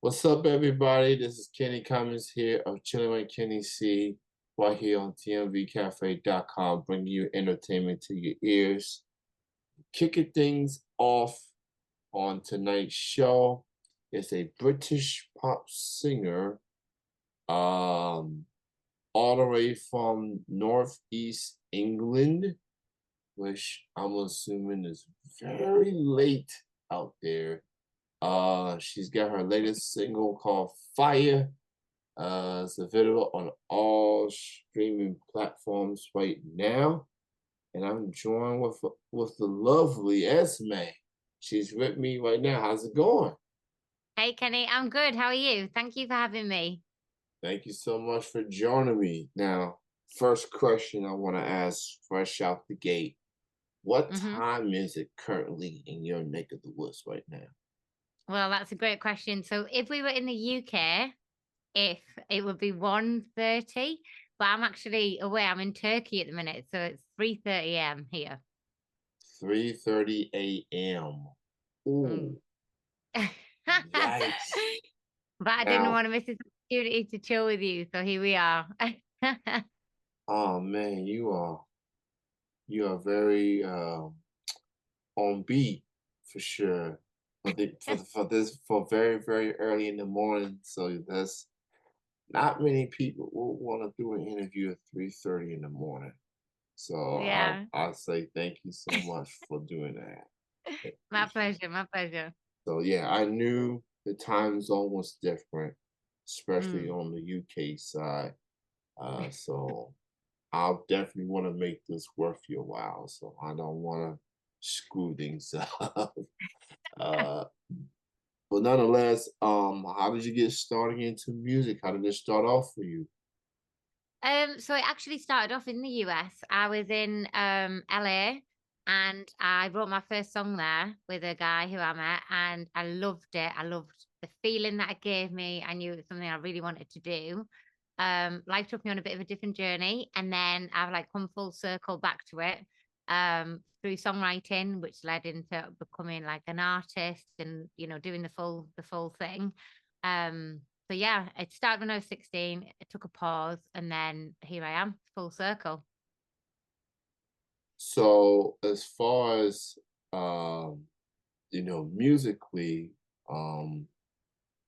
What's up, everybody? This is Kenny Cummins here of Chilling with Kenny C, right here on TMVCafe.com, bringing you entertainment to your ears. Kicking things off on tonight's show is a British pop singer, um, all the way from Northeast England, which I'm assuming is very late out there. She's got her latest single called Fire. It's available on all streaming platforms right now. And I'm joined with the lovely ESMAE. She's with me right now. How's it going? Hey Kenny, I'm good. How are you? Thank you for having me. Thank you so much for joining me. Now, first question I want to ask fresh out the gate. What hmm time is it currently in your neck of the woods right now? Well, that's a great question. So if we were in the UK, if it would be 1:30, but I'm actually away. I'm in Turkey at the minute, so it's 3:30 a.m. here. 3:30 a.m. Mm. Ooh, But yikes. I didn't Now, want to miss this opportunity to chill with you, so here we are. oh man, you are very on beat for sure. For very very early in the morning, so that's not many people will want to do an interview at 3:30 in the morning. So Yeah. I'll say thank you so much for doing that. I My appreciate it. pleasure, my pleasure. So yeah, I knew the time zone was different, especially Mm. on the UK side. So I'll definitely want to make this worth your while. So I don't want to screw things up. Uh, but nonetheless, how did you get started into music? How did it start off for you? So it actually started off in the US. I was in LA and I wrote my first song there with a guy who I met and I loved it. I loved the feeling that it gave me. I knew it was something I really wanted to do. Life took me on a bit of a different journey and then I've like come full circle back to it through songwriting, which led into becoming like an artist and doing the full thing. So yeah, it started when I was 16. It took a pause, and then here I am, full circle. So as far as musically, um,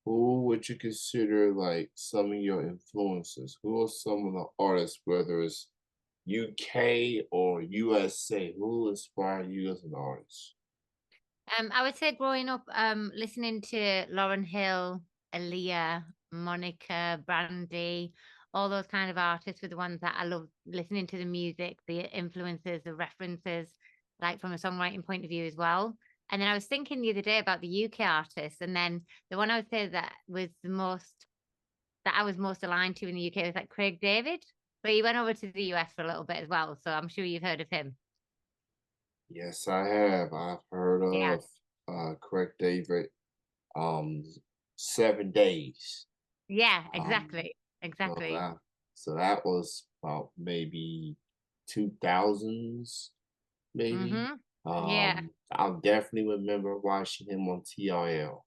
who would you consider like some of your influences? Who are some of the artists, whether it's UK or USA? Who inspired you as an artist? I would say growing up, listening to Lauren Hill, Aaliyah, Monica, Brandy, all those kind of artists were the ones that I love listening to the music, the influences, the references, like from a songwriting point of view as well. And then I was thinking the other day about the UK artists, and then the one I would say that was the most that I was most aligned to in the UK was like Craig David, but he went over to the US for a little bit as well. So I'm sure you've heard of him. Yes, I have. I've heard Yeah. of Correct David, um 7 days. Yeah, Um exactly. so Exactly. that was about maybe 2000s, maybe. Mm-hmm. Yeah. I'll definitely remember watching him on TRL.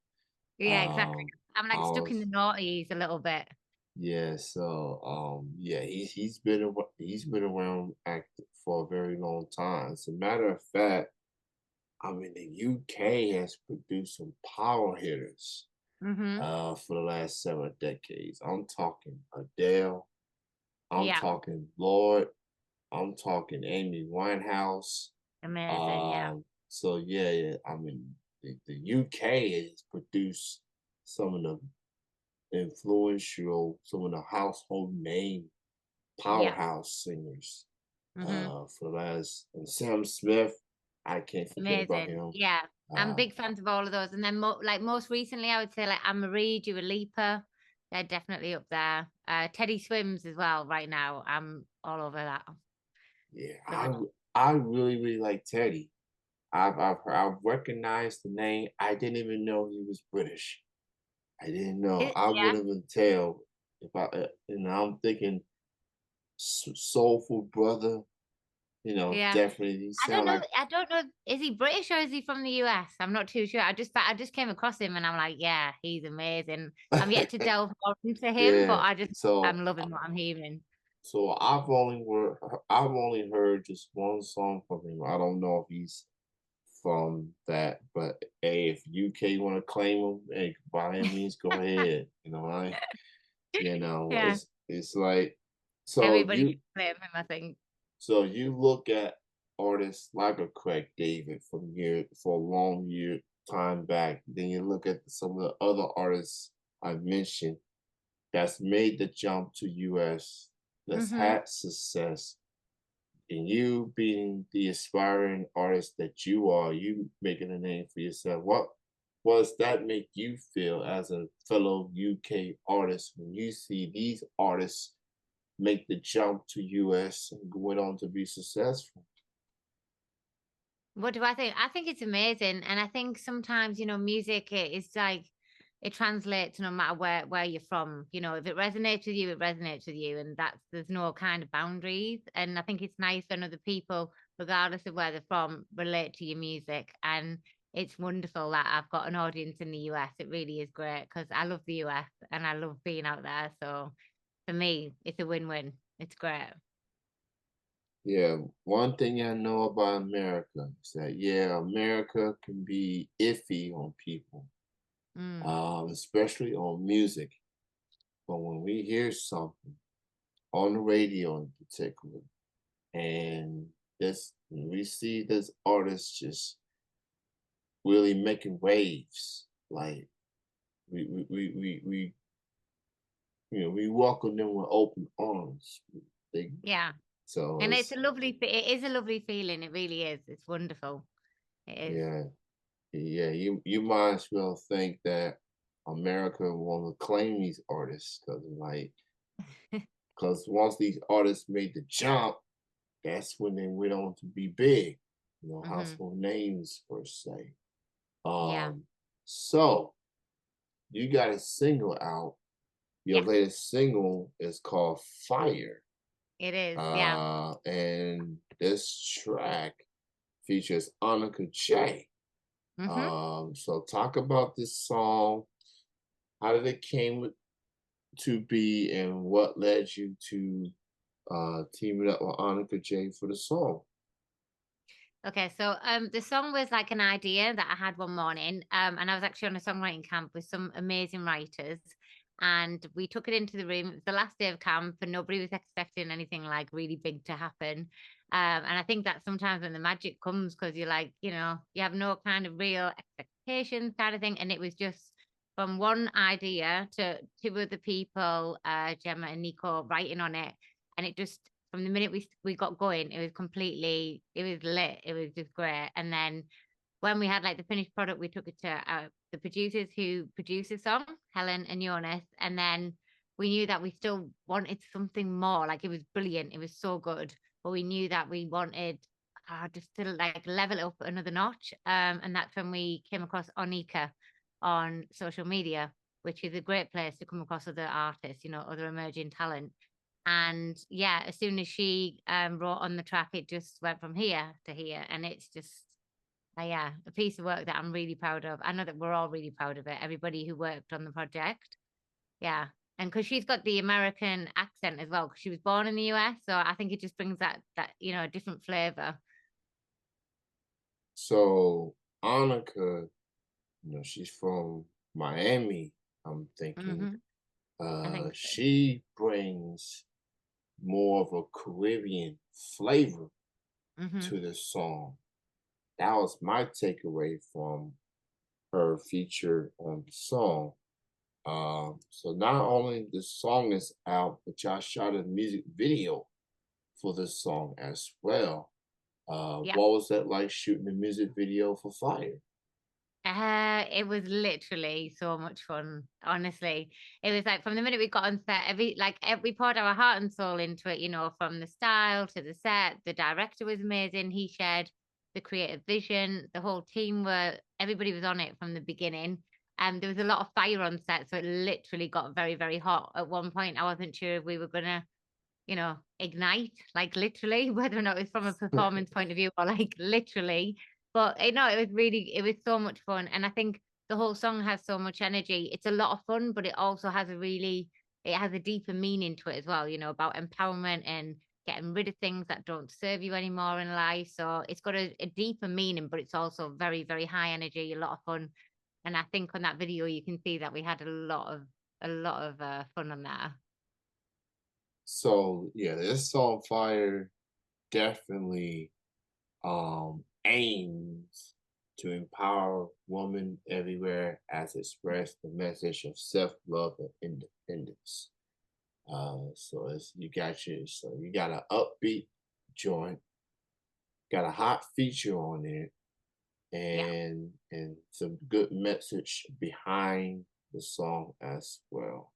Yeah, exactly. Um I'm I like stuck in the was noughties a little bit. Yeah, so yeah, he's been around active for a very long time. As a matter of fact, I mean the UK has produced some power hitters Mm-hmm. for the last several decades. I'm talking Adele, I'm Yeah. talking Lord, I'm talking Amy Winehouse. Amazing. Yeah. So yeah, I mean the UK has produced some of the influential, some of the household name Yeah. powerhouse singers Mm-hmm. for the last, and Sam Smith, I can't forget about Amazing. him. Yeah. I'm Uh, big fans of all of those. And then like most recently, I would say like Anne Marie, Dua Lipa, they're definitely up there. Teddy Swims as well right now. I'm all over that. yeah, So I really really like Teddy. I've recognized the name. I didn't even know he was British. I didn't know. I yeah. wouldn't even tell if I'm thinking soulful brother. Yeah. definitely you I don't sound know. like I don't know. Is he British or is he from the US? I'm not too sure. I just came across him and I'm like, yeah, he's amazing. I'm yet to delve more into him, but yeah. I'm So loving what I'm hearing. I've only heard just one song from him. I don't know if he's from that, but hey, if UK want to claim him, hey, by all means, go ahead. Yeah. It's like so Everybody you can claim him, I think. so you look at artists like a Craig David for a long year time back. Then you look at some of the other artists I mentioned that's made the jump to US, that's Mm-hmm. had success, and you being the aspiring artist that you are, you making a name for yourself. What does that make you feel as a fellow UK artist when you see these artists make the jump to US and went on to be successful? What do I think? I think it's amazing. And I think sometimes, music is like it translates no matter where you're from. If it resonates with you, it resonates with you. And there's no kind of boundaries. And I think it's nice when other people, regardless of where they're from, relate to your music. And it's wonderful that I've got an audience in the US. It really is great because I love the US and I love being out there. So for me, it's a win-win. It's great. Yeah, one thing I know about America is that yeah, America can be iffy on people, Mm, especially on music. But when we hear something on the radio in particular, and this we see this artist just really making waves, like we we welcome them with open arms. They yeah. so And it's it is a lovely feeling. It really is. It's wonderful. It is. yeah. Yeah, you might as well think that America want to claim these artists because once these artists made the jump, that's when they went on to be big, Hmm. household names per se. Yeah. So you got a single out. Your Yes, latest single is called Fire. it is. Yeah. And this track features Annika J. Hmm. So talk about this song. How did it came to be, and what led you to teaming up with Annika J for the song? Okay, so the song was like an idea that I had one morning, and I was actually on a songwriting camp with some amazing writers, and we took it into the room. It was the last day of camp, and nobody was expecting anything like really big to happen. And I think that sometimes when the magic comes, because you're like, you have no kind of real expectations, kind of thing, and it was just from one idea to two other people, Gemma and Nico, writing on it, and it just from the minute we got going, it was lit. It was just great. And then when we had like the finished product, we took it to the producers who produced the song, Helen and Jonas. And then we knew that we still wanted something more. Like it was brilliant. It was so good. But we knew that we wanted just to like level it up another notch. And that's when we came across Onika on social media, which is a great place to come across other artists, other emerging talent. And yeah, as soon as she wrote on the track, it just went from here to here. And it's just, yeah, a piece of work that I'm really proud of. I know that we're all really proud of it, everybody who worked on the project. Yeah. And because she's got the American accent as well, because she was born in the US. So I think it just brings a different flavor. So Annika, she's from Miami. I'm thinking, Hmm. I think so. she brings more of a Caribbean flavor Hmm. to this song. That was my takeaway from her feature on the song. So not only the song is out, but y'all shot a music video for this song as well. Yeah. What was that like shooting the music video for Fire? It was literally so much fun. Honestly, it was like from the minute we got on set, we poured our heart and soul into it. From the style to the set. The director was amazing. He shared the creative vision. The whole team everybody was on it from the beginning. And there was a lot of fire on set, so it literally got very, very hot. At one point, I wasn't sure if we were gonna ignite, like literally, whether or not it's from a performance point of view or like literally. But it was so much fun. And I think the whole song has so much energy. It's a lot of fun, but it also has it has a deeper meaning to it as well, about empowerment and getting rid of things that don't serve you anymore in life. So it's got a deeper meaning, but it's also very, very high energy, a lot of fun. And I think on that video, you can see that we had a lot of fun on that. So yeah, this song fire definitely aims to empower women everywhere as express the message of self-love and independence. So you got an upbeat joint, got a hot feature on it, Yeah. and some good message behind the song as well.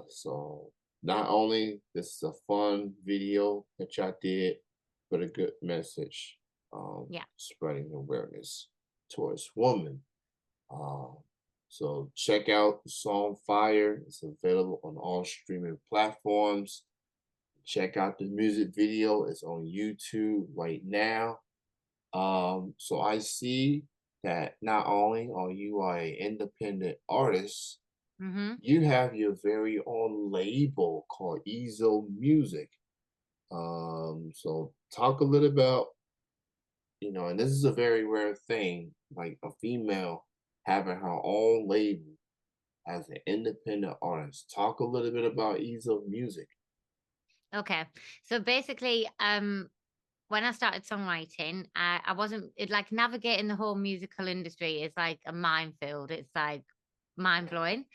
So not only this is a fun video that y'all did, but a good message, Yeah. spreading awareness towards women. Um, so check out the song Fire. It's available on all streaming platforms. Check out the music video. It's on YouTube right now. So I see that not only are you an independent artist, Mm-hmm. you have your very own label called Ezo Music. So talk a little about, and this is a very rare thing, like a female having her own label as an independent artist. Talk a little bit about Ezo Music. Okay. So basically, when I started songwriting, I wasn't like navigating the whole musical industry is like a minefield. It's like mind blowing.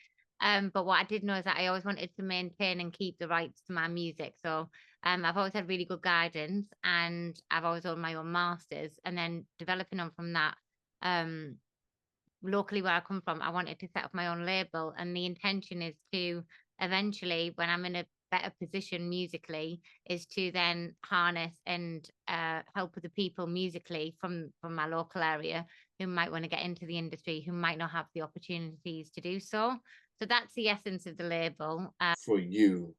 But what I did know is that I always wanted to maintain and keep the rights to my music. So I've always had really good guidance, and I've always owned my own masters, and then developing on from that. Um, Locally where I come from, I wanted to set up my own label, and the intention is to eventually, when I'm in a better position musically, is to then harness and help other people musically from my local area who might want to get into the industry, who might not have the opportunities to do so. So that's the essence of the label. For you,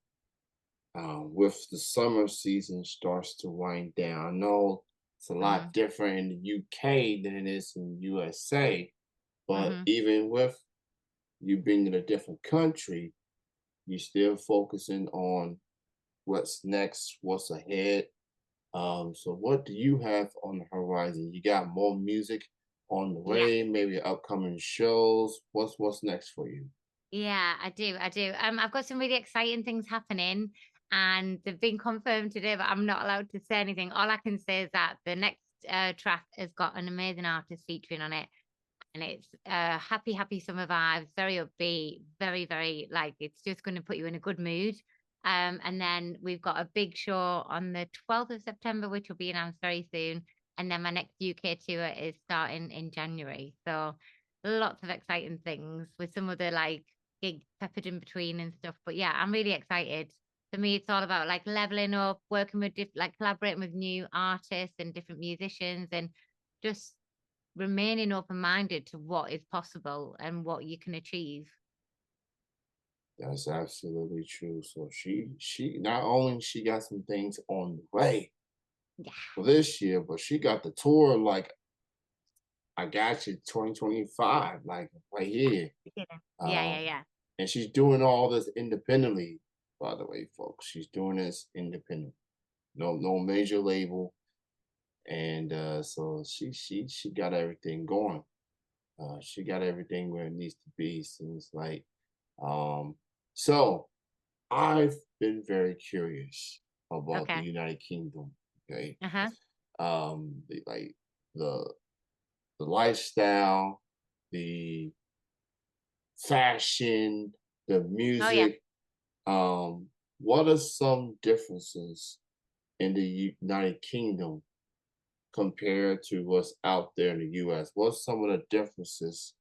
with the summer season starts to wind down. I know it's a lot Mhm, different in the UK than it is in USA, but mhm. even with you being in a different country, you still focusing on what's next, what's ahead. So what do you have on the horizon? You got more music on the Yeah. way, maybe upcoming shows. What's next for you? Yeah, I do. I do. I've got some really exciting things happening, and they've been confirmed today, but I'm not allowed to say anything. All I can say is that the next track has got an amazing artist featuring on it, and it's happy, happy summer vibes, very upbeat, very, very like it's just going to put you in a good mood. And then we've got a big show on the 12th of September, which will be announced very soon. And then my next UK tour is starting in January. So lots of exciting things with some of the like gigs peppered in between and stuff. But yeah, I'm really excited. For me, it's all about like leveling up, working with like collaborating with new artists and different musicians, and just remaining open minded to what is possible and what you can achieve. That's absolutely true. So she not only she got some things on the way Yeah. for this year, but she got the tour like I got you 2025, like right here. Beginning. Yeah, yeah, Um, yeah. and she's doing all this independently, by the way, folks. She's doing this independent. No major label. And so she got everything going. She got everything where it needs to be. Seems like um so I've been very curious about the Okay. United Kingdom. Okay. Uh-huh. Like the the lifestyle, the fashion, the Oh yeah. music. What are some differences in the United Kingdom compared to what's out there in the US? What's some of the differences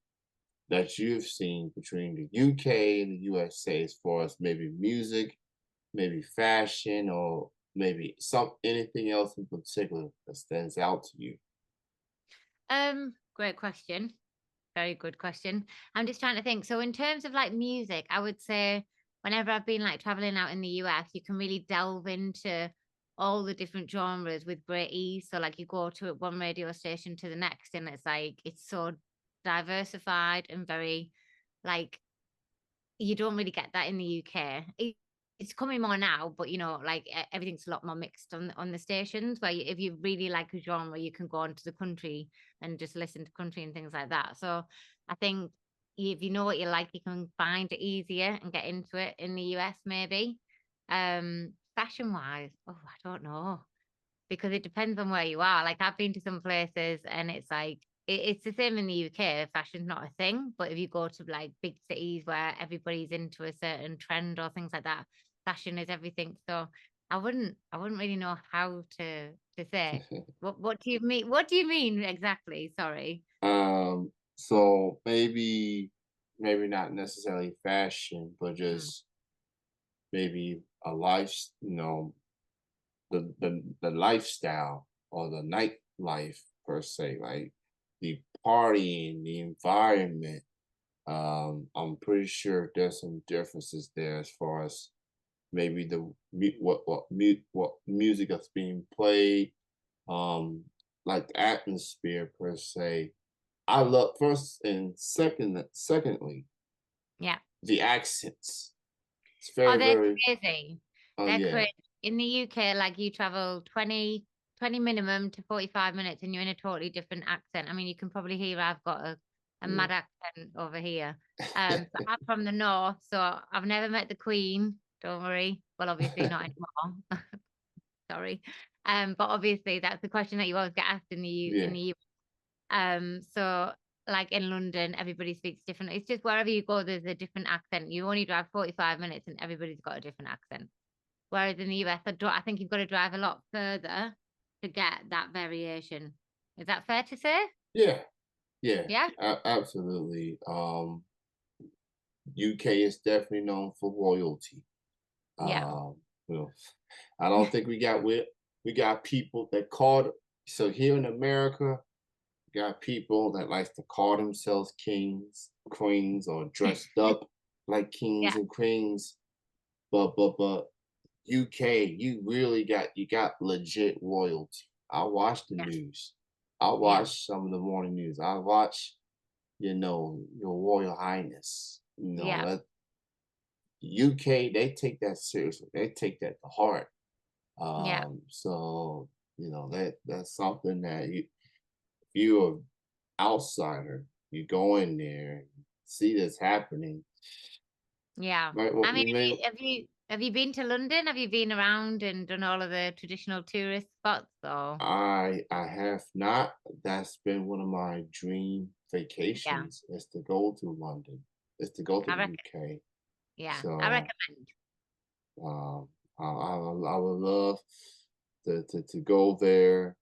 that you've seen between the UK and the USA as far as maybe music, maybe fashion, or maybe anything else in particular that stands out to you? Great question. Very good question. I'm just trying to think. So in terms of like music, I would say whenever I've been like traveling out in the US, you can really delve into all the different genres with great ease. So like you go to one radio station to the next, and it's like it's so diversified and very like you don't really get that in the UK. It's coming more now, but like everything's a lot more mixed on the stations. Where if you really like a genre, you can go onto the country and just listen to country and things like that. So I think if you know what you like, you can find it easier and get into it in the US maybe. Fashion wise, oh, I don't know because it depends on where you are. Like I've been to some places and it's like it's the same in the UK. Fashion's not a thing, but if you go to like big cities where everybody's into a certain trend or things like that, fashion is everything. So I wouldn't really know how to say. What do you mean? What do you mean exactly? Sorry. So maybe not necessarily fashion, but Mm. just maybe a life, the lifestyle or the nightlife per se, like the partying, the environment. I'm pretty sure there's some differences there as far as maybe what music that's being played, um, like the atmosphere per se. I love first and secondly, Yeah. the accents. It's Oh, very, they're very crazy. oh They're yeah. crazy. In the UK, like you travel 20 minimum to 45 minutes and you're in a totally different accent. I mean, you can probably hear I've got a Yeah. mad accent over here. But I'm from the north, so I've never met the Queen. Don't worry. Well, obviously not anymore. Sorry. But obviously that's the question that you always get asked in Yeah, the U. So like in London, everybody speaks different. It's just wherever you go, there's a different accent. You only drive 45 minutes and everybody's got a different accent. Whereas in the US, I think you've got to drive a lot further to get that variation. Is that fair to say? yeah, yeah, Yeah. absolutely. UK is definitely known for royalty. Yeah. You know, I don't think we got people that called. So here in America, we got people that likes to call themselves kings, queens, or dressed up like kings Yeah. and queens. But UK, you got legit royalty. I watch the Yeah. news. I Yeah. watch some of the morning news. I watch, your Royal Highness. Yeah. That UK, they take that seriously. They take that to heart. Yeah. So that's something that if you're an outsider, you go in there and see this happening. Yeah. Right? I Well, mean, you may have you been to London? Have you been around and done all of the traditional tourist spots or I have not. That's been one of my dream yeah, vacations is to go to London, is to go to I the reckon UK. yeah, I So recommend. um, I would love to go there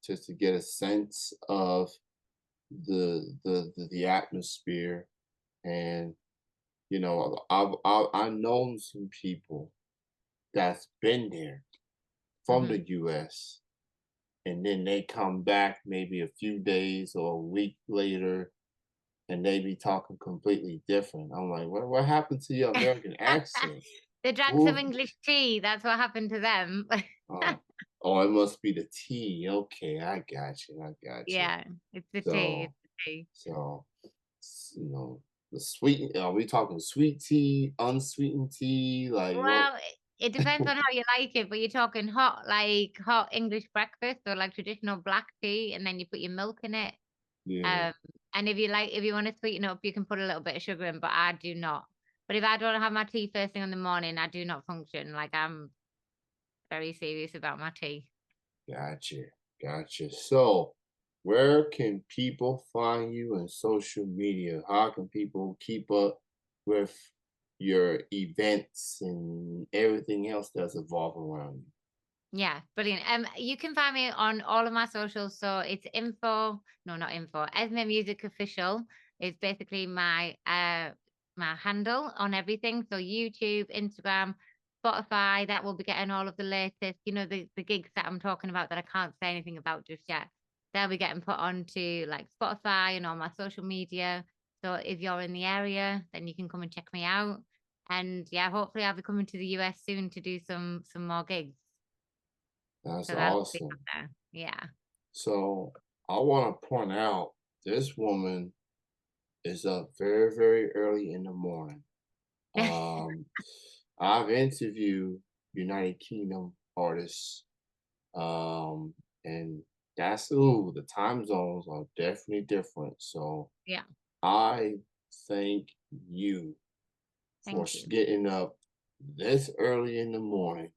just to get a sense of the atmosphere. And I've known some people that's been there from Hmm. the US, and then they come back maybe a few days or a week later and they be talking completely different. I'm like, what happened to your American accent? They drank some Who? English tea. That's what happened to them. Oh, oh, it must be the tea. Okay, I got you. I got you. Yeah, it's the tea. So, It's the tea. so, the sweet. Are we talking sweet tea, unsweetened tea? Like what? Well, it depends on how you like it, but you're talking hot, like hot English breakfast or like traditional black tea, and then you put your milk in it. Yeah, Um, and if you want to sweeten up, you can put a little bit of sugar in, but I do not. But if I don't have my tea first thing in the morning, I do not function. Like I'm very serious about my tea. gotcha, gotcha. So, where can people find you on social media? How can people keep up with your events and everything else that's evolving around you? Yeah, brilliant. You can find me on all of my socials. So it's no, not info. Esme Music Official is basically my handle on everything. So YouTube, Instagram, Spotify, that will be getting all of the latest, the gigs that I'm talking about that I can't say anything about just yet. They'll be getting put onto like Spotify and all my social media. So if you're in the area, then you can come and check me out. And yeah, hopefully I'll be coming to the US soon to do some more gigs. That's So that'll be up awesome. there. Yeah. So I want to point out this woman is up very, very early in the morning. Um, I've interviewed United Kingdom artists, and the time zones are definitely different. So Yeah. I thank you for Thank you. getting up this early in the morning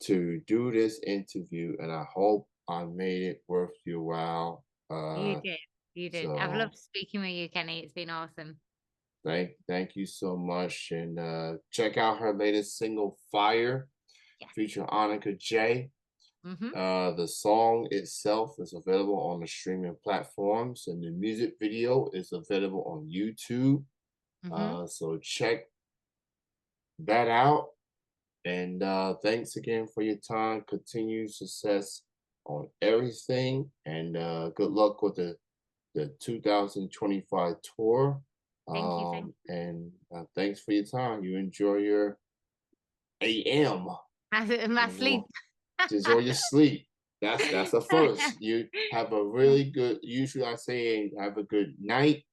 to do this interview, and I hope I made it worth your while. You did. You did. I've So loved speaking with you, Kenny. It's been awesome. thank you so much, and check out her latest single, "Fire," Yes. featuring Annika J. Mm-hmm. The song itself is available on the streaming platforms, and the music video is available on YouTube. Mm-hmm. So check that out. And thanks again for your time. Continued success on everything, and good luck with the 2025 tour. Thank you. Thank you. And thanks for your time. You enjoy your AM. My sleep. Enjoy your sleep. That's a first. You have a really good. Usually, I say have a good night.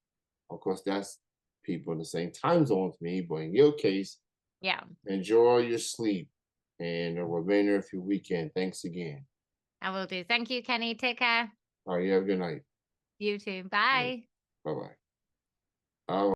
Of course, that's people in the same time zone as me, but in your case, Yeah, enjoy your sleep and the remainder of your weekend. Thanks again. I will do. Thank you, Kenny. Take care. All right, you have a good night. You too. All right, Bye. bye bye. All right.